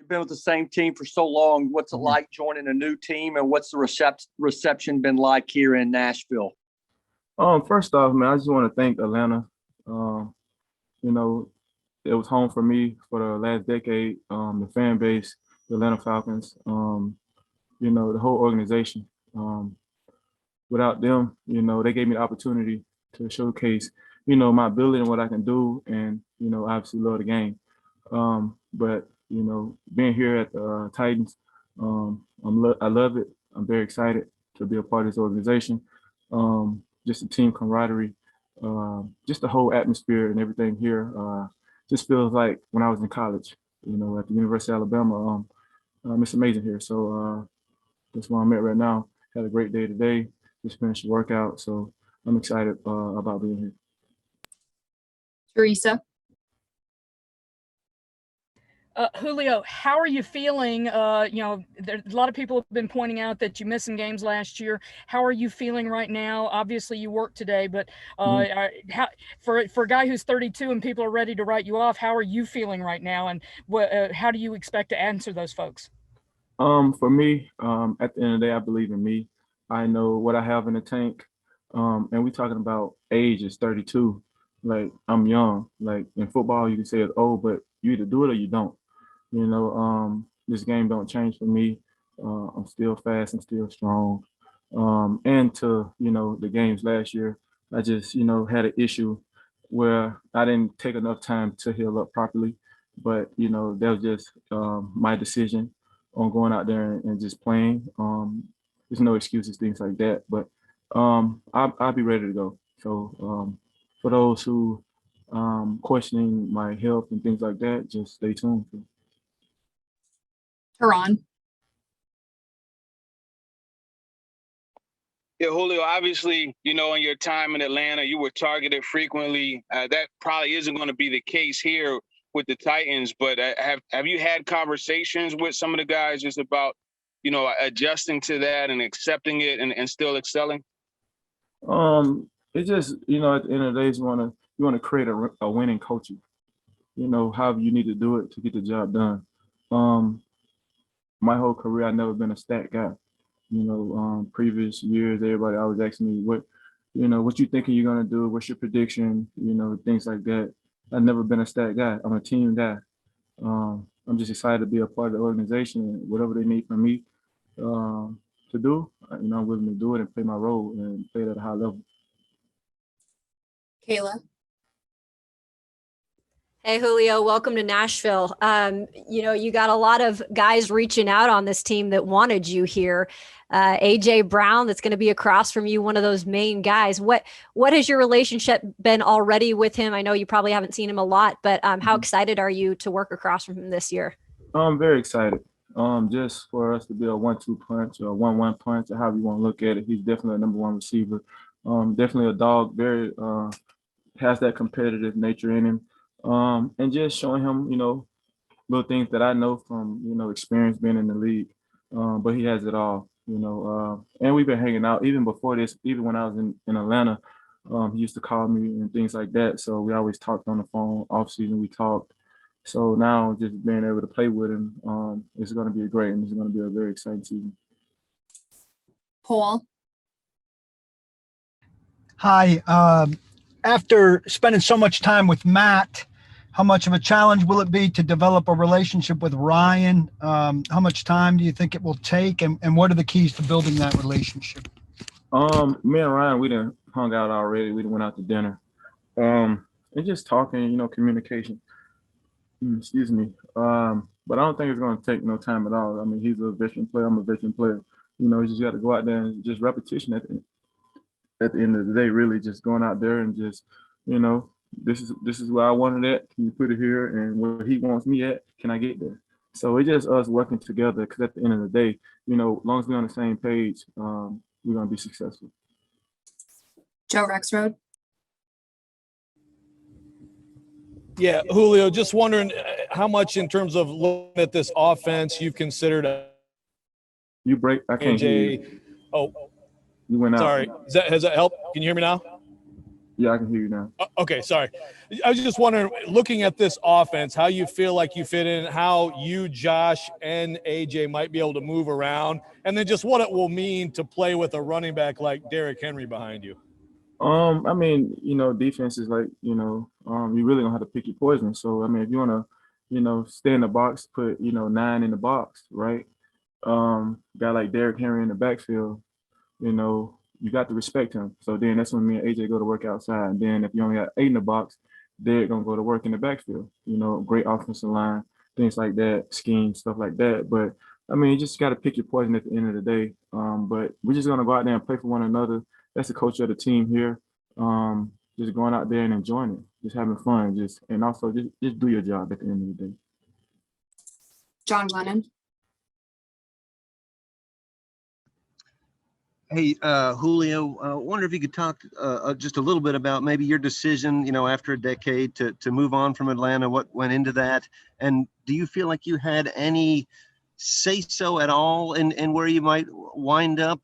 been with the same team for so long. What's it like joining a new team, and what's the reception been like here in Nashville? First off, man, I just want to thank Atlanta. You know, it was home for me for the last decade. The fan base, the Atlanta Falcons, the whole organization. Without them, they gave me the opportunity to showcase, my ability and what I can do, and obviously love the game. But being here at the Titans, I love it. I'm very excited to be a part of this organization. Just the team camaraderie, just the whole atmosphere and everything here. Just feels like when I was in college, at the University of Alabama. It's amazing here. So that's where I'm at right now. Had a great day today. Just finished the workout, so I'm excited about being here. Teresa. Julio, how are you feeling? There, a lot of people have been pointing out that you missed some games last year. How are you feeling right now? Obviously, you worked today, but for a guy who's 32 and people are ready to write you off, how are you feeling right now? And how do you expect to answer those folks? For me, at the end of the day, I believe in me. I know what I have in the tank. And we're talking about age is 32. Like, I'm young. Like, in football, you can say it's old, but you either do it or you don't. This game don't change for me. I'm still fast and still strong. And to, the games last year, I just, had an issue where I didn't take enough time to heal up properly. But, that was just my decision on going out there and just playing. There's no excuses, things like that. But I'll be ready to go. So for those who questioning my health and things like that, just stay tuned. Teron. Yeah, Julio, obviously, in your time in Atlanta, you were targeted frequently. That probably isn't going to be the case here with the Titans, but have you had conversations with some of the guys just about, adjusting to that and accepting it and still excelling? It's just, at the end of the day, you want to create a winning culture, however you need to do it to get the job done. My whole career, I've never been a stat guy. Previous years, everybody always asking me what you thinking you're gonna do, what's your prediction, things like that. I've never been a stat guy. I'm a team guy. I'm just excited to be a part of the organization, and whatever they need from me to do, I'm willing to do it and play my role and play it at a high level. Kayla. Hey, Julio, welcome to Nashville. You got a lot of guys reaching out on this team that wanted you here. A.J. Brown, that's going to be across from you, one of those main guys. What has your relationship been already with him? I know you probably haven't seen him a lot, but how excited are you to work across from him this year? I'm very excited. Just for us to be a 1-2 punch or a 1-1 punch, or however you want to look at it. He's definitely a number one receiver. Definitely a dog, very has that competitive nature in him. And just showing him, little things that I know from, experience being in the league. But he has it all, and we've been hanging out even before this, even when I was in Atlanta. He used to call me and things like that. So we always talked on the phone. Off season, we talked. So now just being able to play with him, it's going to be great, and it's going to be a very exciting season. Paul. Hi. After spending so much time with Matt, how much of a challenge will it be to develop a relationship with Ryan? How much time do you think it will take? And what are the keys to building that relationship? Me and Ryan, we done hung out already. We done went out to dinner. And just talking, communication. Excuse me. But I don't think it's going to take no time at all. I mean, he's a veteran player. I'm a veteran player. You just got to go out there and just repetition at the end of the day, really just going out there and just, this is where I wanted it. Can you put it here? And where he wants me at, can I get there? So it's just us working together, because at the end of the day, as long as we're on the same page, we're going to be successful. Joe Rexrode. Yeah, Julio, just wondering how much in terms of looking at this offense you've considered. You break, I can't hear you. Oh, you went out. Sorry. Has that helped? Can you hear me now? Yeah, I can hear you now. Okay, sorry. I was just wondering, looking at this offense, how you feel like you fit in, how you, Josh, and AJ might be able to move around, and then just what it will mean to play with a running back like Derrick Henry behind you. I mean, defense is like, you really gonna have to pick your poison. So, I mean, if you wanna, stay in the box, put, 9 in the box, right? Guy like Derrick Henry in the backfield, you got to respect him. So then that's when me and AJ go to work outside. And then if you only got 8 in the box, they're gonna go to work in the backfield. Great offensive line, things like that, scheme, stuff like that. But I mean, you just got to pick your poison at the end of the day. But we're just gonna go out there and play for one another. That's the culture of the team here. Just going out there and enjoying it, just having fun, and also just do your job at the end of the day. John Lennon. Hey, Julio, I wonder if you could talk just a little bit about maybe your decision, after a decade to move on from Atlanta, what went into that? And do you feel like you had any say-so at all in where you might wind up?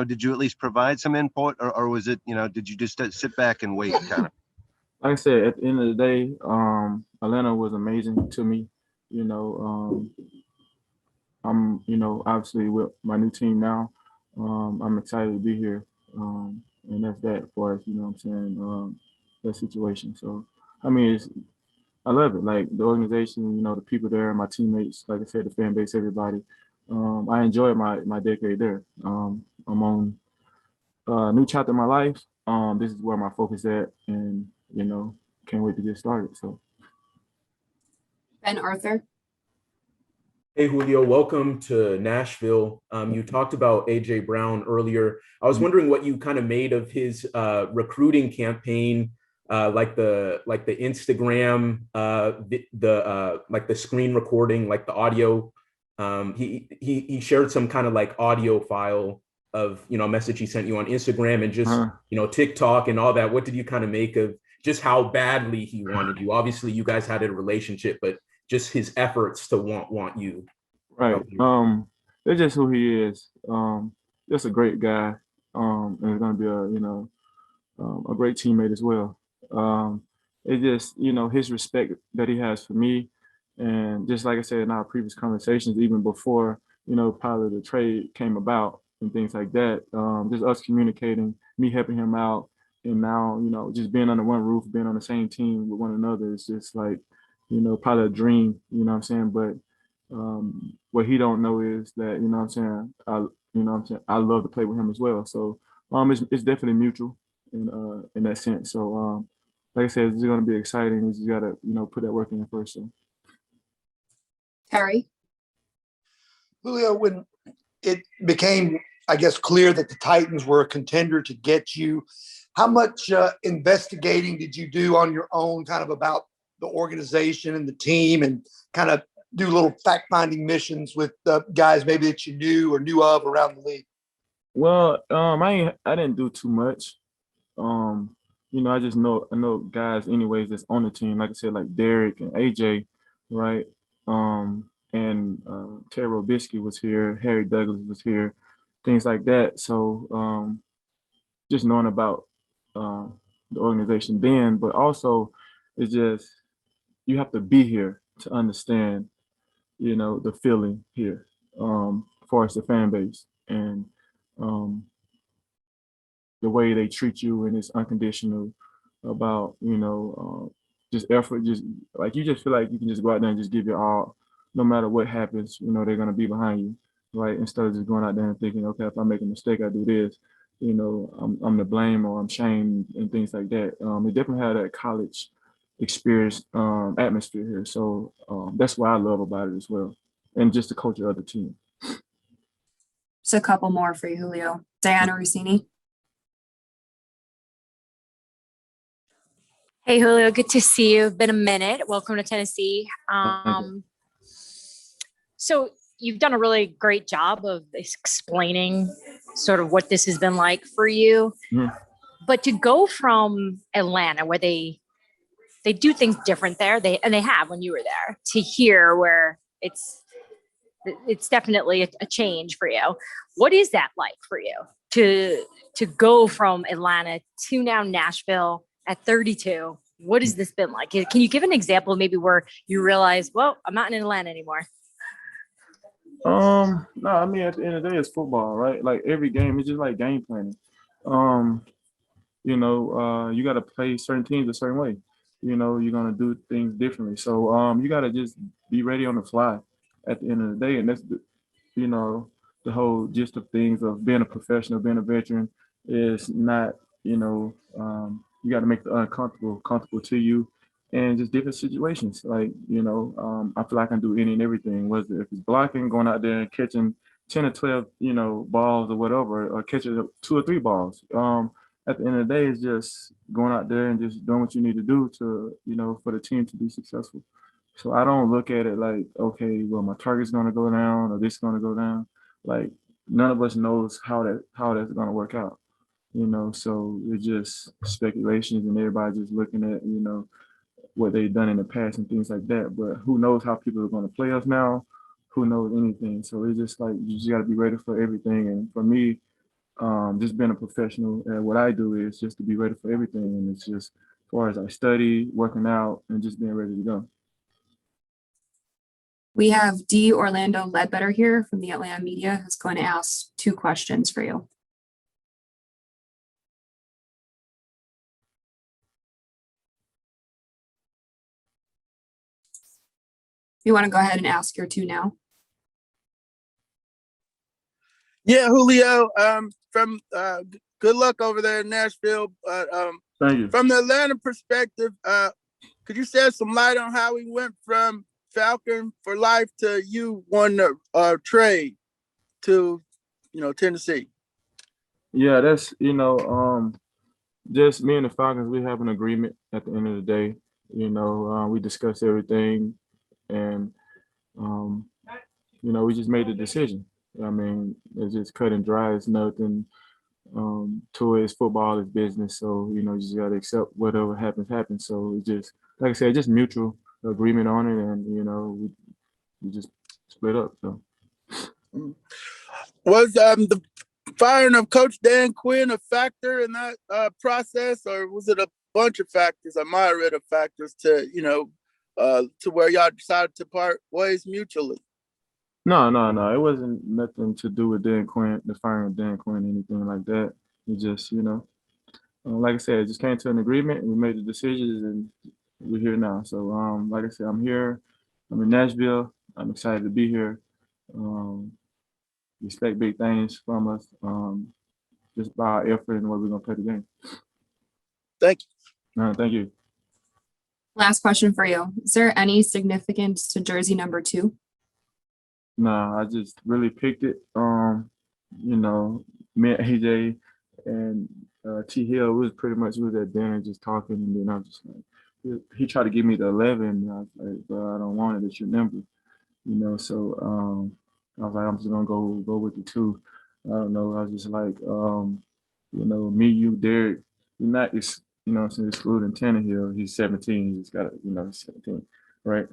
Did you at least provide some input, or was it, did you just sit back and wait kind of? Like I said, at the end of the day, Atlanta was amazing to me. I'm, obviously with my new team now. I'm excited to be here. And that's that for us, that situation. So, I mean, I love it. Like the organization, the people there, my teammates, like I said, the fan base, everybody. I enjoyed my decade there. I'm on a new chapter in my life. This is where my focus at, and can't wait to get started. So, Ben Arthur. Hey, Julio, welcome to Nashville. You talked about AJ Brown earlier. I was wondering what you kind of made of his recruiting campaign, like the Instagram, like the screen recording, like the audio. He shared some kind of like audio file of, a message he sent you on Instagram and just, TikTok and all that. What did you kind of make of just how badly he wanted you? Obviously, you guys had a relationship, but just his efforts to want you. Right. It's just who he is. Just a great guy. And he's gonna be a great teammate as well. It just, his respect that he has for me. And just like I said in our previous conversations, even before, probably the trade came about and things like that, just us communicating, me helping him out. And now, just being under one roof, being on the same team with one another, is just like, probably a dream, what I'm saying? But what he don't know is that, I love to play with him as well. So it's definitely mutual in that sense. So like I said, it's gonna be exciting. We just gotta, put that work in first. So. Terry. Julio, when it became, I guess, clear that the Titans were a contender to get you, how much investigating did you do on your own, kind of about the organization and the team, and kind of do little fact-finding missions with guys maybe that you knew of around the league? Well, I didn't do too much. I just know guys anyways that's on the team. Like I said, like Derrick and AJ, right? And Terry Robisky was here, Harry Douglas was here, things like that. So just knowing about the organization then, but also it's just you have to be here to understand, the feeling here, as far as the fan base and the way they treat you, and it's unconditional about, just effort, just like you just feel like you can just go out there and just give your all, no matter what happens, they're gonna be behind you, right? Instead of just going out there and thinking, okay, if I make a mistake, I do this, I'm to blame or I'm shamed and things like that. It definitely had that college experience atmosphere here. So that's what I love about it as well. And just the culture of the team. Just a couple more for you, Julio. Diana Rossini. Hey, Julio, good to see you. Been a minute. Welcome to Tennessee. So you've done a really great job of explaining sort of what this has been like for you. Mm-hmm. But to go from Atlanta, where they do things different there, they have when you were there, to here where it's it's definitely a change for you. What is that like for you to go from Atlanta to now Nashville at 32? What has this been like? Can you give an example maybe where you realize, well, I'm not in Atlanta anymore? No, I mean at the end of the day, it's football, right? Like every game, it's just like game planning. Um, you got to play certain teams a certain way. You're gonna do things differently. So you got to just be ready on the fly at the end of the day, and that's you know, the whole gist of things of being a professional, being a veteran is not, you got to make the uncomfortable comfortable to you, and just different situations. Like, I feel like I can do any and everything. Whether if it's blocking, going out there and catching 10 or 12, balls or whatever, or catching 2 or 3 balls. At the end of the day, it's just going out there and just doing what you need to do to, for the team to be successful. So I don't look at it like, okay, well, my target's gonna go down or this is gonna go down. Like none of us knows how that's gonna work out. So it's just speculations and everybody just looking at, what they've done in the past and things like that. But who knows how people are gonna play us now? Who knows anything? So it's just like you just gotta be ready for everything. And for me, just being a professional at what I do is just to be ready for everything. And it's just as far as I study, working out, and just being ready to go. We have D. Orlando Ledbetter here from the Atlanta Media, who's going to ask 2 questions for you. You want to go ahead and ask your 2 now? Yeah, Julio. Good luck over there in Nashville. Thank you. From the Atlanta perspective, could you shed some light on how we went from Falcon for life to you won the trade to Tennessee? Yeah, that's just me and the Falcons. We have an agreement at the end of the day. We discussed everything, and we just made the decision. I mean, it's just cut and dry. It's nothing to it. It's football, it's business. So you just gotta accept whatever happens. So it just, like I said, just mutual agreement on it, and we just split up. So Was the firing of Coach Dan Quinn a factor in that process, or was it a bunch of factors, a myriad of factors to where y'all decided to part ways mutually? no. It wasn't nothing to do with Dan Quinn, the firing of Dan Quinn, anything like that. It just, like I said, it just came to an agreement and we made the decisions and we're here now. So, like I said, I'm here. I'm in Nashville. I'm excited to be here. Expect big things from us, just by our effort and what we're gonna play the game. Thank you. Thank you. Last question for you. Is there any significance to jersey number 2? No, I just really picked it. Me and AJ and T Hill was pretty much, we was at dinner just talking, and then I'm just like, he tried to give me the 11, and I was like, bro, I don't want it. It's your number, So I was like, I'm just gonna go with the 2. I don't know. I was just like, me, you, Derek, you're not, excluding Tannehill. He's 17. He's got, he's 17, right?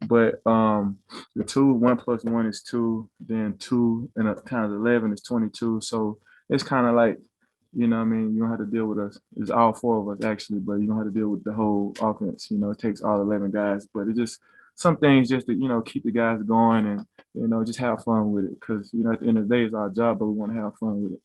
But the 2, 1 plus 1 is 2. Then 2 and times 11 is 22. So it's kind of like, you don't have to deal with us. It's all 4 of us actually, but you don't have to deal with the whole offense. It takes all 11 guys, but it just some things just to keep the guys going and just have fun with it. Because at the end of the day, it's our job, but we want to have fun with it.